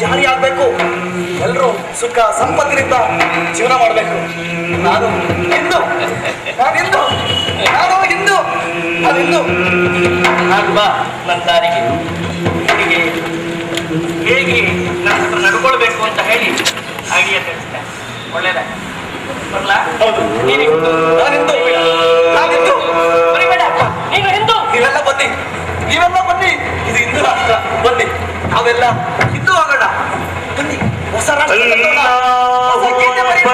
ಜಾರಿ ಆಗ್ಬೇಕು. ಎಲ್ಲರೂ ಸುಖ ಸಂಪತ್ತಿನಿಂದ ಜೀವನ ಮಾಡಬೇಕು. ನಾನು ಹಿಂದೂ, ಅಲ್ವಾ ನನ್ನ ದಾರಿಗೆ ಹೀಗೆ ಹೇಗೆ ನನ್ನ ಹತ್ರ ನಡ್ಕೊಳ್ಬೇಕು ಅಂತ ಹೇಳಿ ಐಡಿಯಾ ತಿಳಿಸ್ತೆ. ಒಳ್ಳೇದ ಬರ್ಲಾ? ಹೌದು, ನೀನು ಹಿಂದೂ, ಬರಿಬೇಡ. ನೀನು ಹಿಂದೂ. ನೀವೆಲ್ಲ ಬನ್ನಿ, ಇದು ಹಿಂದೂ ರಾಷ್ಟ್ರ. ಬನ್ನಿ, ನಾವೆಲ್ಲ ಹಿಂದೂ ಆಗೋಣ. ಬನ್ನಿ, ಹೊಸ ರಾಷ್ಟ್ರ ಕಟ್ಟೋಣ. ಹೊಸ ಗೀತೆ ಬರೆಯೋಣ.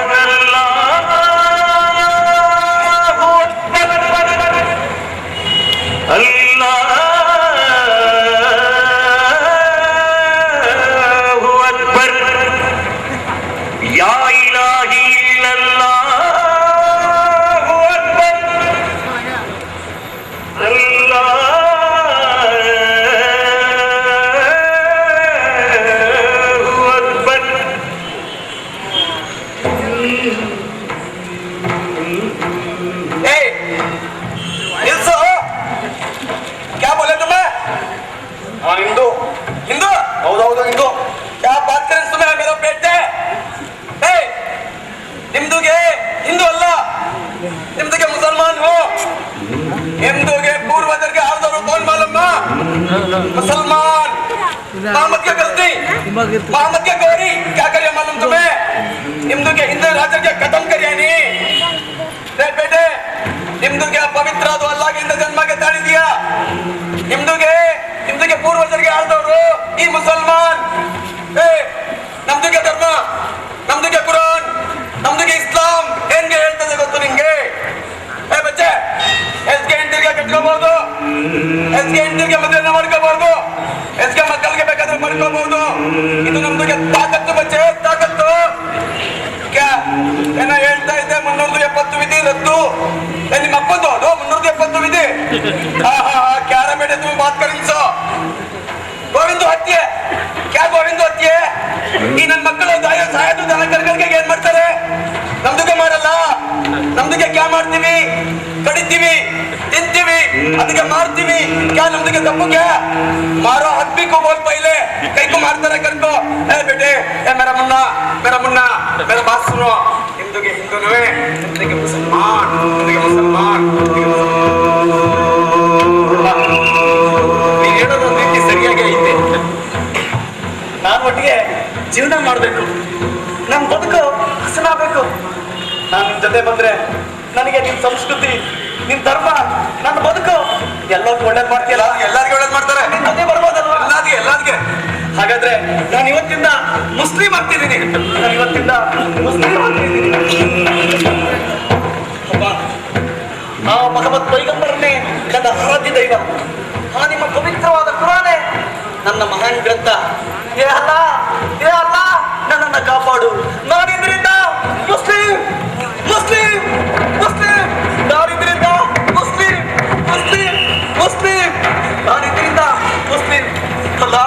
हिंदू हौदौದು हिंदू क्या बात करें तुम्हें मेरा बेटे. ನಿಮ್ದುಗೆ ಹಿಂದೂ ಅಲ್ಲ, ನಿಮ್ದುಗೆ ಮುಸಲ್ಮಾನ್ ಹೋ. हिंदूಗೆ पूर्वजರಿಗೆ ಆದವರು कौन मालूम? मुसलमान. मोहम्मद के गलती, मोहम्मद के गोरी क्या करे मालूम तुम्हें? हिंदूಗೆ ಹಿಂದೂ ರಾಜ್ಯಕ್ಕೆ खत्म करियानी. बेटे, हिंदूಗೆ ಪವಿತ್ರ ಅದು ಅಲ್ಲಾಹ್ಗಿಂದ ಜನ್ಮಕ್ಕೆ ತಾಳಿದ್ಯಾ. हिंदूಗೆ ಪೂರ್ವಜರಿಗೆ ಆದವರು ಈ ಮುಸಲ್ಮಾನ್. ನಮ್ದುಗೆ ಧರ್ಮ, ನಮ್ದುಗೆ ಕುರಾನ್, ನಮ್ದುಗೆ ಇಸ್ಲಾಂ ಏನ್ಗೆ ಹೇಳ್ತದೆ ಗೊತ್ತು ನಿಂಗೆ? ಬಚ್ಚೆ, ಎಸ್ಗೆ ಹೆಂಡತಿಗೆ ಕಟ್ಕೋಬಹುದು, ಎಸ್ಗೆ ಹೆಂಡತಿಗೆ ಮದುವೆ ಮಾಡ್ಕೋಬಹುದು, ಎಸ್ಗೆ ಮಕ್ಕಳಿಗೆ ಬೇಕಾದ್ರೆ ಮಾಡ್ಕೋಬಹುದು. ಇದು ನಮ್ದುಗೆ ತಾಕತ್ತು ಬಚ್ಚೆ, ತಾಕತ್ತು. ಏನ ಹೇಳ್ತಾ ಇದ್ದೆ 370 ವಿಧಿ ರದ್ದು. ನಿಮ್ಮ ಅಪ್ಪಂದು ಅದು 370 ವಿಧಿ. ಕ್ಯಾರ ಬೇಟೆ तुम्हें बात कर इनसे. ಗೋವಿಂದು ಹತ್ಯೆ, ಕ್ಯಾ ಗೋವಿಂದು ಹತ್ಯೆ. ಈ ನನ್ನ ಮಕ್ಕಳು ಸಾಯೋದು ದನ ಕರ್ಗಳಿಗೆ ಏನ್ ಮಾಡ್ತಾರೆ? ನಮ್ದುಗೆ ಮಾಡಲ್ಲ. ನಮ್ದುಗೆ ಕ್ಯಾ ಮಾಡ್ತೀವಿ? ಕಡಿತೀವಿ, ತಿಂತೀವಿ, ಅದಕ್ಕೆ ಮಾರ್ತೀವಿ. ಕ್ಯಾ ನಮ್ದುಗೆ ತಪ್ಪು? ಕ್ಯಾ ಮಾರೋ ಹತ್ತಿ को बोल पहले कई को मारता करको. बेटे, मेरा मुन्ना, मेरा बात सुनो. हिंदूಗೆ ಹಿಂದೂನೇ, ನಿಮ್ದುಗೆ ಮುಸಲ್ಮಾನ್, ನಿಮ್ದುಗೆ ಮುಸಲ್ಮಾನ್. ನೀನು ಹೇಳೋದು ಒಂದು ರೀತಿ ಸರಿಯಾಗಿ ಐತೆ. ನಾನು ಒಟ್ಟಿಗೆ ಜೀವನ ಮಾಡಬೇಕು, ನಮ್ಮ ಬದುಕು ಹಸನಾಗಬೇಕು. ನಾನು ನಿಮ್ ಜೊತೆ ಬಂದ್ರೆ ನನಗೆ ನಿಮ್ ಸಂಸ್ಕೃತಿ, ನಿಮ್ ಧರ್ಮ, ನನ್ನ ಬದುಕು ಎಲ್ಲರಿಗೂ ಒಳ್ಳೇದ್ ಮಾಡ್ತೀಯಲ್ಲ. ಎಲ್ಲರಿಗೂ ಒಳ್ಳೇದ್ ಮಾಡ್ತಾರೆ. ನಿನ್ ಜೊತೆ ಬರ್ಬೋದಲ್ವಾ? ಎಲ್ಲಾದ್ಗೆ. ಹಾಗಾದ್ರೆ ನಾನು ಇವತ್ತಿಂದ ಮುಸ್ಲಿಂ ಆಗ್ತಿದ್ದೀನಿ. ಮೊಹಮ್ಮದ್ ಪೈಗಂಬರನ್ನೇ ನನ್ನ ಆರಾಧ್ಯ ದೈವ. ನಿಮ್ಮ ಪವಿತ್ರವಾದ ಕುರಾನೇ ನನ್ನ ಮಹಾನ್ ಗ್ರಂಥ. ಏ ಅಲ್ಲ, ನನ್ನನ್ನು ಕಾಪಾಡು. ನಾನಿದ್ರಿಂದ ಮುಸ್ಲಿಂ, ನಾನಿದ್ರಿಂದ ಮುಸ್ಲಿಂ, ನಾನಿದ್ರಿಂದ ಮುಸ್ಲಿಂ. ಅಲ್ಲ,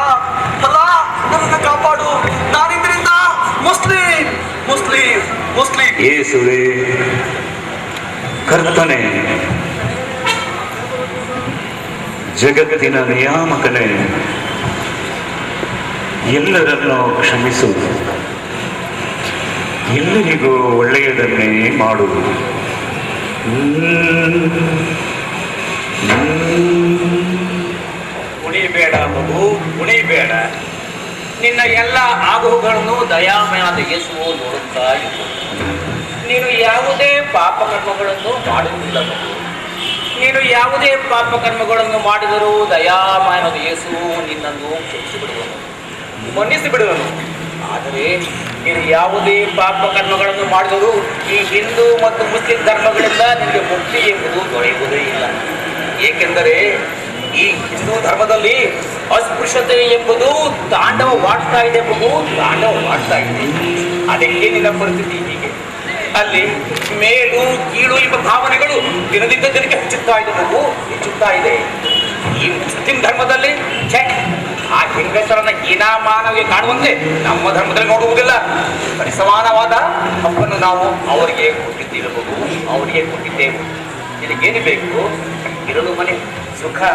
ನನ್ನನ್ನು ಕಾಪಾಡು. ನಾನಿದ್ರಿಂದ ಮುಸ್ಲಿಂ. ಯೇಸುವೇ ಕರ್ತನೆ, ಜಗತ್ತಿನ ನಿಯಾಮಕನೇ, ಎಲ್ಲರನ್ನು ಕ್ಷಮಿಸು, ಎಲ್ಲರಿಗೂ ಒಳ್ಳೆಯದನ್ನೇ ಮಾಡು. ಉಣಿಬೇಡ ಮಗು, ಉಣಿಬೇಡ. ನಿನ್ನ ಎಲ್ಲ ಆಗುಗಳನ್ನು ದಯಾಮಯನಾದ ಯೇಸುವು ನೋಡುತ್ತಾ ಇರುವುದು. ನೀನು ಯಾವುದೇ ಪಾಪಕರ್ಮಗಳನ್ನು ಮಾಡುವುದಿಲ್ಲ ಮಗು. ನೀನು ಯಾವುದೇ ಪಾಪಕರ್ಮಗಳನ್ನು ಮಾಡಿದರೂ ದಯಾಮಯನಾದ ಯೇಸುವು ನಿನ್ನನ್ನು ಕ್ಷಮಿಸಿಬಿಡುವನು, ಮನ್ನಿಸಿಬಿಡುವನು. ಆದರೆ ನೀನು ಯಾವುದೇ ಪಾಪಕರ್ಮಗಳನ್ನು ಮಾಡಿದರೂ ಈ ಹಿಂದೂ ಮತ್ತು ಮುಸ್ಲಿಂ ಧರ್ಮಗಳಿಂದ ನಿನಗೆ ಮುಕ್ತಿ ಎಂಬುದು ದೊರೆಯುವುದೇ ಇಲ್ಲ. ಏಕೆಂದರೆ ಈ ಹಿಂದೂ ಧರ್ಮದಲ್ಲಿ ಅಸ್ಪೃಶ್ಯತೆ ಎಂಬುದು ತಾಂಡವವಾಡ್ತಾ ಇದೆ ಮಗು, ತಾಂಡವವಾಡ್ತಾ ಇದೆ. ಅದಕ್ಕೆ ನಿನ್ನ ಪರಿಸ್ಥಿತಿ ಹೀಗೆ. ಅಲ್ಲಿ ಮೇಲು ಕೀಳು ಎಂಬ ಭಾವನೆಗಳು ದಿನದಿಂದ ದಿನಕ್ಕೆ ಹೆಚ್ಚುತ್ತಾ ಇದೆ. ಈ ಮುಸ್ಲಿಂ ಧರ್ಮದಲ್ಲಿ ಆ ಹೆಂಗಸರನ್ನ ಹೀನಾಮಾನವಾಗಿ ಕಾಣುವಂತೆ ನಮ್ಮ ಧರ್ಮದಲ್ಲಿ ನೋಡುವುದಿಲ್ಲ. ಪರಿಸಮಾನವಾದ ಹಕ್ಕನ್ನು ನಾವು ಅವರಿಗೆ ಕೊಟ್ಟಿದ್ದೇವೆ, ಅವರಿಗೆ ಕೊಟ್ಟಿದ್ದೇವೆ. ಇದಕ್ಕೇನು ಬೇಕು? ಇರಲು ಮನೆ, ಸುಖ,